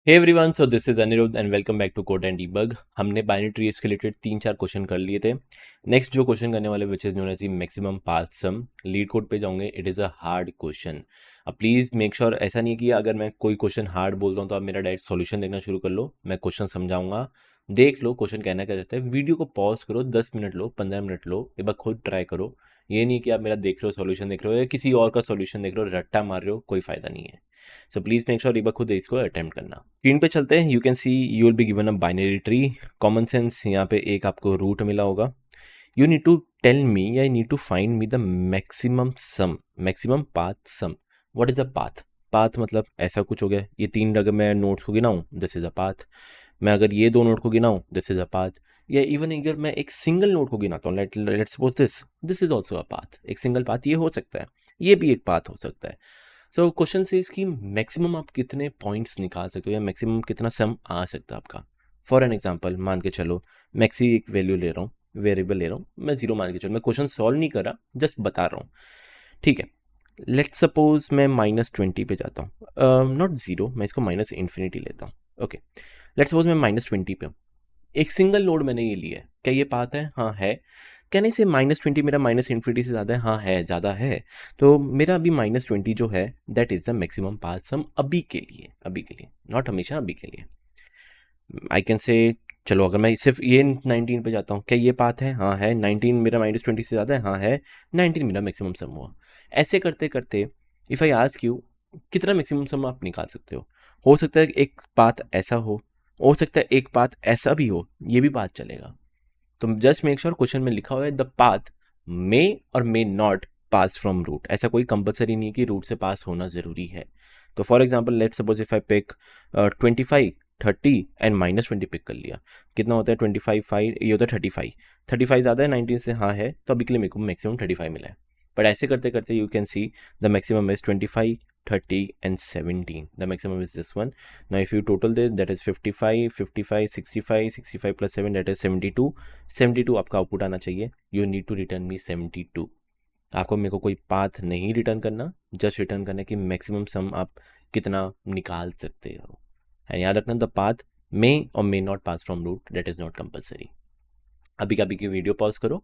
Hey everyone, so this is Anirudh and welcome back to code and debug. हमने binary trees के related 3-4 question कर लिए थे। Next जो क्वेश्चन करने वाले which is known as maximum path sum, LeetCode पे जाओगे। It is a hard question. अब प्लीज़ मेक श्योर ऐसा नहीं कि अगर मैं कोई क्वेश्चन हार्ड बोलता हूँ तो आप मेरा डायरेक्ट सॉल्यूशन देखना शुरू कर लो। मैं क्वेश्चन समझाऊंगा, देख लो क्वेश्चन कहना क्या चाहता है। वीडियो को पॉज करो, 10 मिनट लो, 15 मिनट लो, एक बार खुद ट्राई करो। ये नहीं कि आप मेरा देख रहे हो, सॉल्यूशन देख रहे हो या किसी और का सॉल्यूशन देख रहे हो, रट्टा मार रहे हो, कोई फायदा नहीं है। सो प्लीज़ मेक श्योर एक बार खुद इसको अटेम्प्ट करना। स्क्रीन पे चलते हैं। You can see you will be given a binary tree. Common sense, यहाँ पे एक आपको रूट मिला होगा। You need to tell me या need to find me the maximum sum, maximum path sum. What is a path? Path मतलब ऐसा कुछ हो गया, ये 3 अगर मैं नोट्स को गिनाऊं, दिस इज अ पाथ। मैं अगर ये 2 नोट को गिनाऊं, दिस इज अ पाथ। या इवन अगर मैं एक सिंगल नोट को गिनाता हूँ, let's suppose this is also a path. एक सिंगल पाथ ये हो सकता है, ये भी एक पाथ हो सकता है। सो क्वेश्चन से इसकी मैक्सिमम आप कितने पॉइंट्स निकाल सकते हो या मैक्सिमम कितना सम आ सकता है आपका। फॉर एन एग्जाम्पल मान के चलो, मैक्सी एक वैल्यू ले रहा हूँ, वेरिएबल ले रहा हूँ, मैं 0 मान के चलो। मैं क्वेश्चन सॉल्व नहीं कर रहा, जस्ट बता रहा हूँ, ठीक है। लेट्स सपोज मैं -20 पे जाता हूँ, नॉट 0, मैं इसको माइनस इन्फिनिटी लेता हूँ। ओके, लेट्स सपोज मैं -20 पे हूँ। एक सिंगल नोड मैंने ये लिया है। क्या ये पाथ है? हाँ है। कहने से -20 मेरा माइनस इन्फिनिटी से ज़्यादा है? हाँ है, ज़्यादा है। तो मेरा अभी -20 जो है that is the maximum path sum अभी के लिए, अभी के लिए, नॉट हमेशा, अभी के लिए। आई कैन से, चलो अगर मैं सिर्फ ये 19 पे जाता हूँ, क्या ये पाथ है? हाँ है। 19 मेरा -20 से ज़्यादा है? हाँ है। 19 मेरा मैक्सिमम सम हुआ। ऐसे करते करते इफ़ आई आस्क यू, कितना मैक्सिमम सम आप निकाल सकते हो सकता है एक पाथ ऐसा हो सकता है एक पाथ ऐसा भी हो, ये भी बात चलेगा। तो जस्ट मेक श्योर क्वेश्चन में लिखा हुआ है द पाथ मे और may not pass from root. ऐसा कोई कंपलसरी नहीं है कि रूट से पास होना ज़रूरी है। तो for example let suppose if I pick 25, 30 and -20 pick कर लिया, कितना होता है 25, 5, ये होता है 35। 35 ज़्यादा है 19 से? हाँ है। तो अभी के लिए मेरे को मैक्सिमम 35 मिला है। बट ऐसे करते करते you can see the maximum is 25, 30 and 17. The maximum is this one. Now if you total this, that is 55, 55, 65, 65 plus 7, that is 72. 72 आपका आउटपुट आना चाहिए। यू नीड टू रिटर्न मी 72। आपको मेरे को कोई पाथ नहीं रिटर्न करना, जस्ट रिटर्न करना कि मैक्सिमम सम आप कितना निकाल सकते हो। एंड याद रखना द पाथ मे और may not pass from root, that is not compulsory. अभी कभी की वीडियो पॉज करो,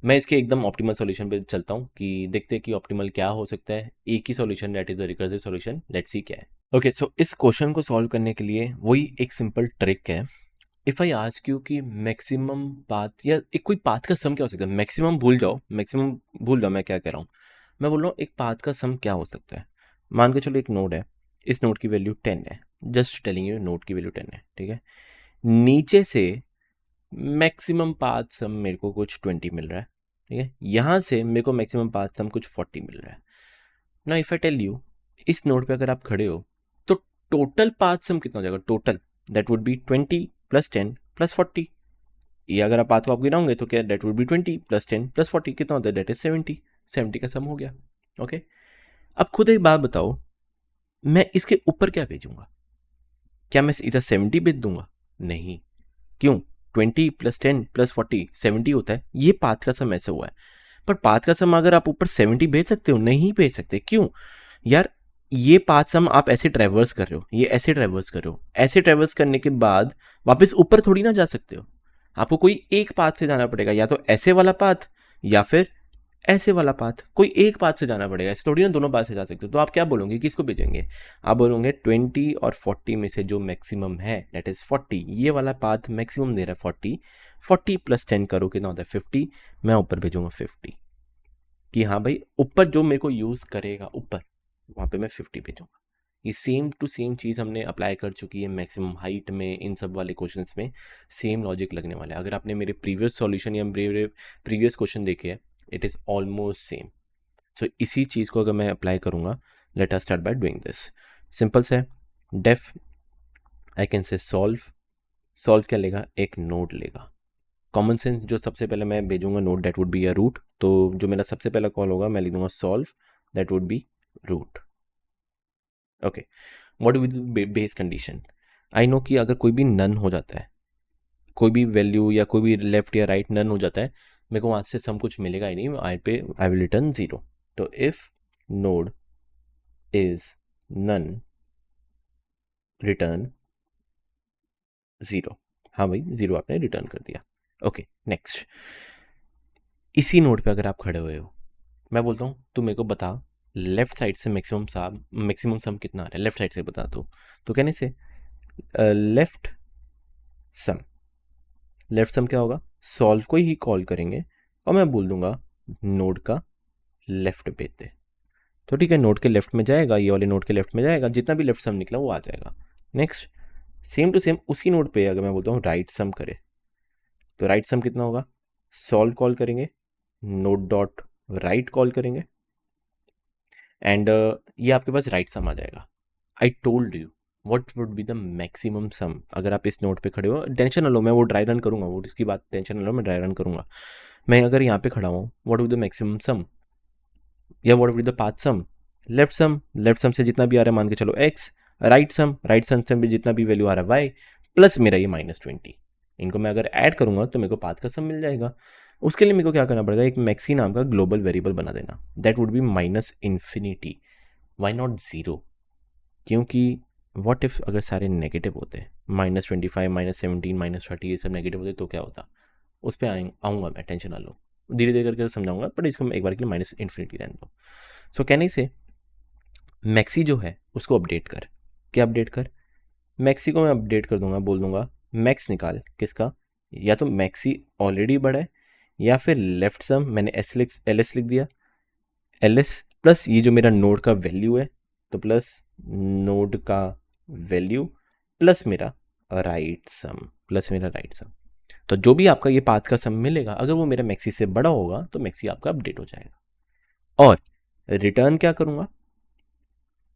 मैं इसके एकदम ऑप्टिमल सॉल्यूशन पे चलता हूँ कि देखते हैं कि ऑप्टिमल क्या हो सकता है। एक ही solution, that is the recursive solution. Let's see क्या है। ओके, सो इस क्वेश्चन को सॉल्व करने के लिए वही एक सिंपल ट्रिक है। इफ़ आई आस्क यू कि मैक्सिमम पाथ या एक कोई पाथ का सम क्या हो सकता है, मैक्सिमम भूल जाओ, मैक्सिमम भूल जाओ मैं क्या कह रहा हूँ। मैं बोल रहा हूँ एक पाथ का सम क्या हो सकता है। मान के चलो एक नोड है, इस नोड की वैल्यू 10 है। जस्ट टेलिंग यू नोड की वैल्यू 10 है, ठीक है। नीचे से मैक्सिमम पाथ सम मेरे को कुछ 20 मिल रहा है, ठीक है। यहाँ से मेरे को मैक्सिमम पाथ सम कुछ 40 मिल रहा है ना। इफ़ आई टेल यू इस नोड पे अगर आप खड़े हो तो टोटल पाथ सम कितना हो जाएगा? Total that would B 20 + 10 + 40। ये अगर आप पाथ को आप गिनाओगे तो क्या, दैट वुड बी 20 + 10 + 40 कितना होता है? That is 70। 70 का सम हो गया। ओके, अब खुद एक बात बताओ, मैं इसके ऊपर क्या भेजूंगा? क्या मैं इधर 70 भेज दूंगा? नहीं। क्यों? 20 + 10 + 40 70 होता है। ये पाथ का सम ऐसे हुआ है। पर पाथ का सम अगर आप ऊपर 70 भेज सकते हो? नहीं भेज सकते। क्यों यार? ये पाथ सम आप ऐसे ट्रैवर्स कर रहे हो, ये ऐसे ट्रैवर्स कर रहे हो, ऐसे ट्रैवर्स करने के बाद वापस ऊपर थोड़ी ना जा सकते हो। आपको कोई एक पाथ से जाना पड़ेगा, या तो ऐसे वाला पाथ या फिर ऐसे वाला पाथ। कोई एक पाथ से जाना पड़ेगा, ऐसे थोड़ी ना दोनों पाथ से जा सकते हो। तो आप क्या बोलोगे, किसको भेजेंगे? आप बोलोगे 20 और 40 में से जो मैक्सिमम है दैट इज 40। ये वाला पाथ मैक्सिमम दे रहा है 40। 40 + 10 करो कितना होता है? 50। मैं ऊपर भेजूंगा 50 कि हाँ भाई ऊपर जो मेरे को यूज़ करेगा ऊपर, वहाँ पे मैं 50 भेजूंगा। ये सेम टू सेम चीज़ हमने अप्लाई कर चुकी है मैक्सिमम हाइट में, इन सब वाले क्वेश्चंस में सेम लॉजिक लगने वाला है। अगर आपने मेरे प्रीवियस सॉल्यूशन या मेरे प्रीवियस क्वेश्चन देखे हैं, it is almost same. So इसी चीज़ को अगर मैं अप्लाई करूँगा, let us start by doing this. Simple से डेफ आई कैन से सॉल्व। सॉल्व क्या लेगा? एक नोड लेगा। कॉमन सेंस जो सबसे पहले मैं भेजूंगा node that would be a root. तो जो मेरा सबसे पहला कॉल होगा मैं लिख दूंगा solve, that would be root. Okay, what with base condition? I know कि अगर कोई भी नन हो जाता है, कोई भी वैल्यू या कोई भी लेफ्ट या राइट नन हो जाता है, मेरे को वहाँ से सम कुछ मिलेगा ही नहीं। I will return 0। तो if node is none, return 0। हाँ भाई 0 आपने रिटर्न कर दिया। ओके नेक्स्ट, इसी नोड पे अगर आप खड़े हुए हो, मैं बोलता हूँ तू मेरे को बता लेफ्ट साइड से मैक्सिमम सम कितना आ रहा है, लेफ्ट साइड से बता तो कहने से लेफ्ट सम, लेफ्ट सम क्या होगा, सॉल्व को ही कॉल करेंगे और मैं बोल दूंगा नोड का लेफ्ट पे दे। तो ठीक है, नोड के लेफ्ट में जाएगा, ये वाले नोड के लेफ्ट में जाएगा, जितना भी लेफ्ट सम निकला वो आ जाएगा। नेक्स्ट, सेम टू सेम उसी नोड पे अगर मैं बोलता हूँ राइट सम करे, तो राइट सम कितना होगा, सॉल्व कॉल करेंगे, नोड डॉट राइट कॉल करेंगे एंड ये आपके पास राइट सम आ जाएगा। आई told you what would be the maximum सम। अगर आप इस नोट पे खड़े हो, टेंशन ना लो, मैं वो ड्राई रन करूंगा, वो इसकी बात टेंशन ना लो, मैं ड्राई रन करूंगा। मैं अगर यहाँ पे खड़ा हूँ, what would the maximum sum या what would the path sum, left sum, left sum से जितना भी आ रहा है मान के चलो x, राइट सम, राइट सम से भी जितना भी वैल्यू आ रहा है y, प्लस मेरा ये -20। इनको मैं अगर ऐड करूंगा तो मेरे को पाथ का सम मिल जाएगा। उसके लिए मेरे को क्या करना पड़ेगा, एक मैक्सी नाम का ग्लोबल वेरिएबल बना देना, that would be -infinity। Why not 0, क्योंकि व्हाट इफ अगर सारे नेगेटिव होते, -25, -17, -30 ये सब नेगेटिव होते तो क्या होता, उस पर आऊँगा मैं, टेंशन ना लो, धीरे धीरे करके समझाऊंगा, बट इसको एक बार के लिए -infinity रहने दो। सो कहने से मैक्सी जो है उसको अपडेट कर, क्या अपडेट कर, मैक्सी को मैं अपडेट कर दूंगा, बोल दूंगा मैक्स निकाल किसका, या तो मैक्सी ऑलरेडी बड़ा है या फिर लेफ्ट सम, मैंने एल एस लिख दिया, एल एस प्लस ये जो मेरा नोड का वैल्यू है, तो प्लस नोड का वैल्यू प्लस मेरा राइट सम, प्लस मेरा राइट सम। तो जो भी आपका ये पाथ का सम मिलेगा, अगर वो मेरा मैक्सी से बड़ा होगा तो मैक्सी आपका अपडेट हो जाएगा। और रिटर्न क्या करूंगा,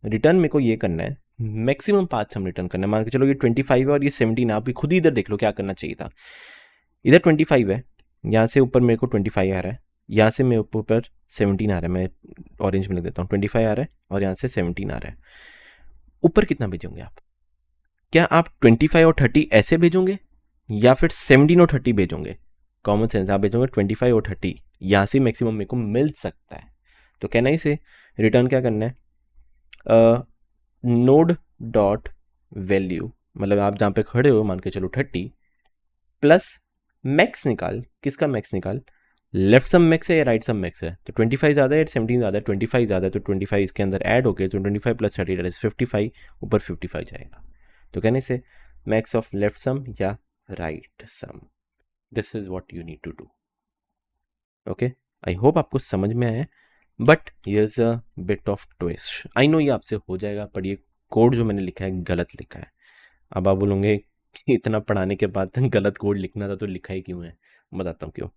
रिटर्न मेरे को ये करना है, मैक्सिमम पाथ सम रिटर्न करना है। मान के चलो ये 25 है और ये 17, आप भी खुद ही इधर देख लो क्या करना चाहिए था। इधर 25 है, यहाँ से ऊपर मेरे को 25 आ रहा है, यहाँ से मेरे ऊपर 17 आ रहा है, मैं ऑरेंज में लिख देता हूँ, 25 आ रहा है और यहाँ से 17 आ रहा है। ऊपर कितना भेजोगे आप, क्या आप 25 और 30 ऐसे भेजोगे या फिर 17 और 30 भेजोगे? कॉमन सेंस, आप भेजोगे 25 और 30, यहाँ से मैक्सिमम मेरे को मिल सकता है। तो कहना ही से रिटर्न क्या करना है, नोड डॉट वैल्यू, मतलब आप जहाँ पे खड़े हो मान के चलो 30, प्लस मैक्स निकाल, किसका मैक्स निकाल, लेफ्ट सम मैक्स है या राइट सम मैक्स है, तो 25 ज़्यादा है 17 ज़्यादा है, 25 ज़्यादा है तो 25 इसके अंदर ऐड हो गए, तो 25 प्लस 30 दैट इज 55, ऊपर 55 जाएगा। तो कहने से मैक्स ऑफ लेफ्ट सम या right sum, this is what you need to do. Okay, I hope आपको समझ में आया, but here's a bit of twist. I know ये आपसे हो जाएगा, पर ये कोड जो मैंने लिखा है गलत लिखा है। अब आप बोलोगे कि इतना पढ़ाने के बाद गलत कोड लिखना था तो लिखा ही क्यों है, बताता हूँ क्यों।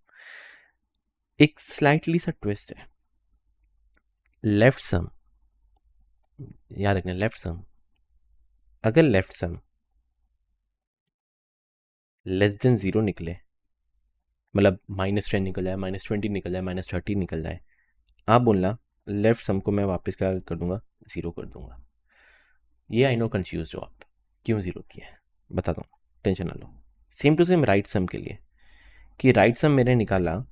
एक स्लाइटली सा ट्विस्ट है, लेफ्ट सम, याद रखना लेफ्ट सम, अगर लेफ्ट सम लेस देन 0 निकले, मतलब -10 निकल जाए, -20 निकल जाए, -30 निकल जाए, आप बोलना लेफ्ट सम को मैं वापस क्या कर दूंगा, 0 कर दूंगा। ये आई नो कंफ्यूज हो आप, क्यों 0 किया है बताता हूँ, टेंशन ना लो। सेम टू सेम राइट सम के लिए, कि राइट सम मैंने निकाला,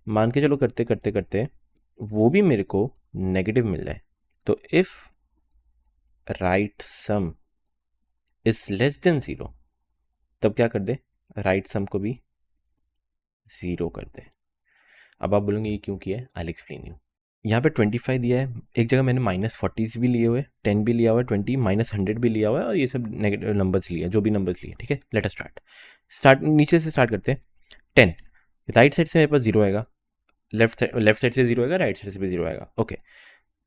मान के चलो करते करते करते वो भी मेरे को नेगेटिव मिल जाए, तो if right some is less than 0, तब क्या कर दे, राइट सम को भी 0 कर दे। अब आप बोलेंगे ये क्यों किया है, आई एक्सप्लेन यू। यहाँ पे 25 दिया है, एक जगह मैंने -40 भी लिए हुए, 10 भी लिया हुआ है, 20 -100 भी लिया हुआ है, और ये सब नेगेटिव नंबर्स लिए, जो भी नंबर्स लिए, ठीक है। लेट अस स्टार्ट नीचे से स्टार्ट करते हैं। 10 राइट साइड से मेरे पास 0 आएगा, लेफ्ट साइड से 0 आएगा, राइट साइड से भी 0 आएगा। ओके,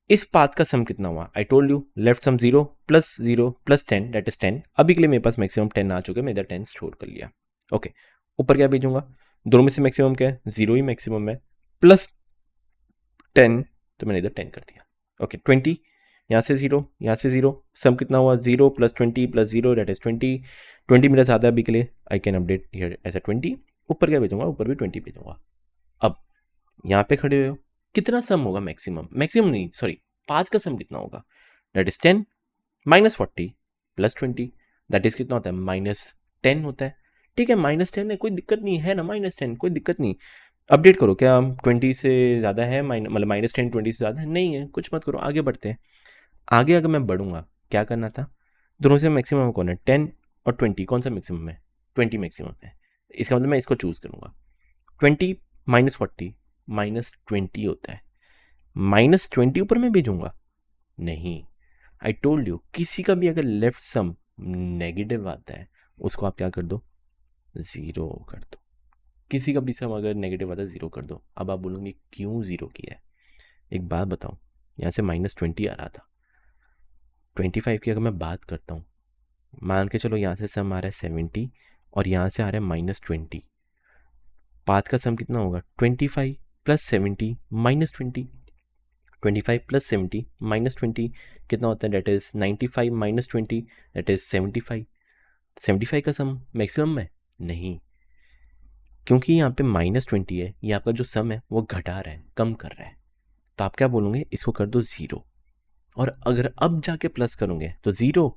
इस पाथ का सम कितना हुआ, I told you left sum 0 plus 10 that is 10। अभी के लिए मेरे पास मैक्सिमम 10 आ चुके, मैं इधर 10 स्टोर कर लिया। ओके, ऊपर क्या भेजूंगा, दोनों में से मैक्सिमम क्या है, 0 ही मैक्सिमम है, प्लस 10, तो मैंने इधर 10 कर दिया। ओके, 20, यहाँ से 0, यहाँ से 0, सम कितना हुआ, 0 प्लस 20 प्लस 0 दैट इज 20। 20 मेरा ज़्यादा अभी के लिए, I can update here as a 20। ऊपर क्या भेजूंगा, ऊपर भी 20 भेजूंगा। अब यहाँ पे खड़े हो, कितना सम होगा मैक्सिमम, मैक्सिमम नहीं सॉरी, पाथ का सम कितना होगा, that is 10 -40 plus 20 that is कितना होता है, -10 होता है। ठीक है, -10 है, कोई दिक्कत नहीं है ना, -10 कोई दिक्कत नहीं। अपडेट करो, क्या 20 से ज़्यादा है, मतलब -10 20 से ज़्यादा है, नहीं है, कुछ मत करो, आगे बढ़ते हैं। आगे अगर मैं बढ़ूंगा, क्या करना था, दोनों से मैक्सिमम कौन है, 10 और 20, कौन सा मैक्सिमम है, 20 मैक्सिमम है, इसका मतलब मैं इसको चूज़ करूँगा। 20 माइनस 40 माइनस 20 होता है, माइनस 20 ऊपर में भेजूंगा नहीं। आई टोल्ड यू, किसी का भी अगर लेफ्ट सम नेगेटिव आता है उसको आप क्या कर दो, 0 कर दो। किसी का भी सम अगर नेगेटिव आता है 0 कर दो। अब आप बोलोगे क्यों 0 किया है? एक बात बताओ, यहाँ से माइनस 20 आ रहा था, 25 की अगर मैं बात करता हूँ, मान के चलो यहाँ से सम आ रहा है 70 और यहाँ से आ रहा है माइनस 20, पाथ का सम कितना होगा? 25 प्लस 70 माइनस 20, 25 प्लस 70 माइनस 20 कितना होता है? That is 95 minus 20 that is 75। 75 का सम मैक्सिमम है नहीं, क्योंकि यहाँ पे माइनस 20 है, ये आपका जो सम है वो घटा रहा है, कम कर रहा है। तो आप क्या बोलोगे? इसको कर दो 0। और अगर अब जाके प्लस करोगे तो 0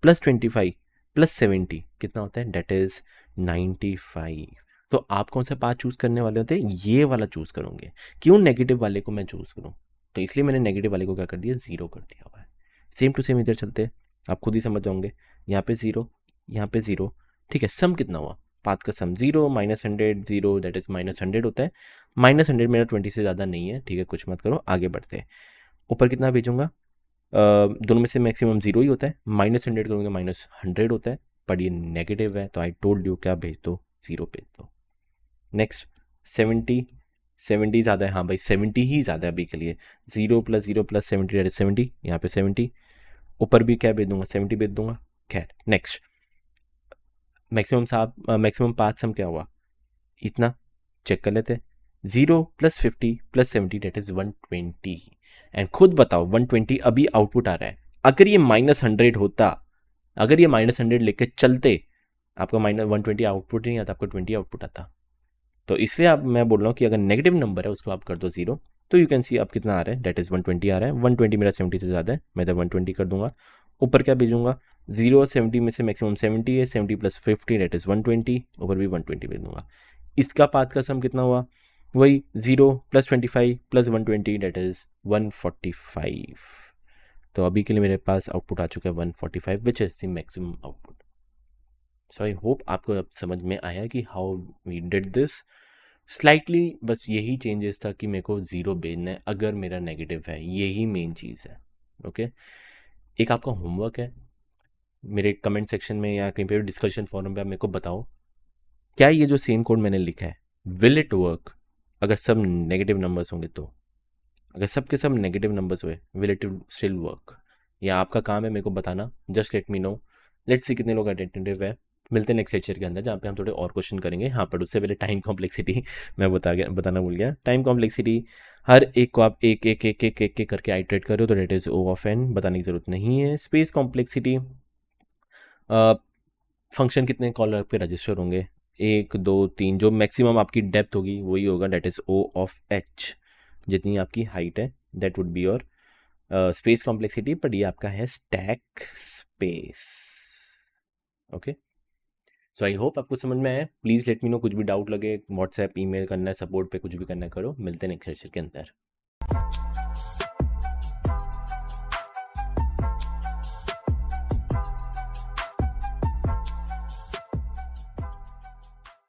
प्लस 25 प्लस 70 कितना होता है? That is 95। तो आप कौन सा पाथ चूज़ करने वाले होते हैं? ये वाला चूज़ करोगे। क्यों नेगेटिव वाले को मैं चूज़ करूँ? तो इसलिए मैंने नेगेटिव वाले को क्या कर दिया? 0 कर दिया हुआ है। सेम टू सेम इधर चलते हैं, आप खुद ही समझ जाओगे। यहाँ पे 0, यहाँ पे 0, ठीक है। सम कितना हुआ? पाथ का सम 0 माइनस 100 0 दैट इज़ माइनस 100 होता है। माइनस 100 मेरा 20 से ज़्यादा नहीं है, ठीक है, कुछ मत करो, आगे बढ़ते हैं। ऊपर कितना भेजूंगा? दोनों में से मैक्सिमम 0 ही होता है। माइनस 100 करूँगा माइनस 100 होता है, बट ये नेगेटिव है तो आई टोल्ड यू क्या भेज दो? 0 भेज दो। नेक्स्ट 70 ज़्यादा है, हाँ भाई 70 ही ज़्यादा है अभी के लिए। 0 प्लस 0 प्लस 70 डेट इज 70, यहाँ पे 70, ऊपर भी क्या भेज दूंगा? 70 भेज दूंगा। खैर नेक्स्ट, मैक्सिमम पाथ सम क्या हुआ? इतना चेक कर लेते। 0 plus 50 plus 70 that is 120। And खुद बताओ 120 अभी आउटपुट आ रहा है, अगर ये माइनस 100 होता, अगर ये माइनस 100 लेके चलते, आपका माइनस 120 आउटपुट नहीं आता, आपको 20 आउटपुट आता। तो इसलिए आप, मैं बोल रहा हूँ कि अगर नेगेटिव नंबर है उसको आप कर दो 0, तो यू कैन सी अब कितना आ रहा है? डेट इज़ 120 आ रहा है। 120 मेरा 70 से ज़्यादा है, मैं तो 120 कर दूंगा। ऊपर क्या भेजूंगा? 0 और 70 में से मैक्सिमम 70 है, 70 प्लस 50 डेट इज़ 120, ऊपर भी 120 भेज दूंगा। इसका पाथ का सम कितना हुआ? वही 0 प्लस 25 प्लस 120 डेट इज़ 145। तो अभी के लिए मेरे पास आउटपुट आ चुका है 145 which is the maximum output. So I hope आपको अब समझ में आया कि how we did this. Slightly बस यही चेंजेस था कि मेरे को 0 भेजना है अगर मेरा नेगेटिव है, यही मेन चीज़ है। ओके, एक आपका होमवर्क है, मेरे कमेंट सेक्शन में या कहीं पे डिस्कशन फोरम पे आप मेरे को बताओ, क्या ये जो सेम कोड मैंने लिखा है विल इट वर्क अगर सब नेगेटिव नंबर्स होंगे? तो अगर सब के सब नेगेटिव नंबर्स हुए, विल इट स्टिल वर्क? या आपका काम है मेरे को बताना, just let me know. Let's see कितने लोग अटेंटिव है। मिलते हैं नेक्स्ट लेक्चर के अंदर जहाँ पे हम थोड़े और क्वेश्चन करेंगे। हाँ, पर उससे पहले टाइम कॉम्प्लेक्सिटी मैं बताना भूल गया। टाइम कॉम्प्लेक्सिटी हर एक को आप एक एक एक एक एक, एक करके आइटरेट करो तो that is O of n, बताने की ज़रूरत नहीं है। स्पेस कॉम्प्लेक्सिटी, फंक्शन कितने कॉलर पे रजिस्टर होंगे? 1 2 3, जो मैक्सिमम आपकी डेप्थ होगी वही होगा, that is O of h। जितनी आपकी हाइट है that would be your space complexity, but ये आपका है stack space. Okay, so I hope आपको समझ में आया। प्लीज़ लेट मी नो, कुछ भी डाउट लगे व्हाट्सएप ईमेल करना है, सपोर्ट पे कुछ भी करना है करो। मिलते हैं नेक्स्ट सेशन के अंदर।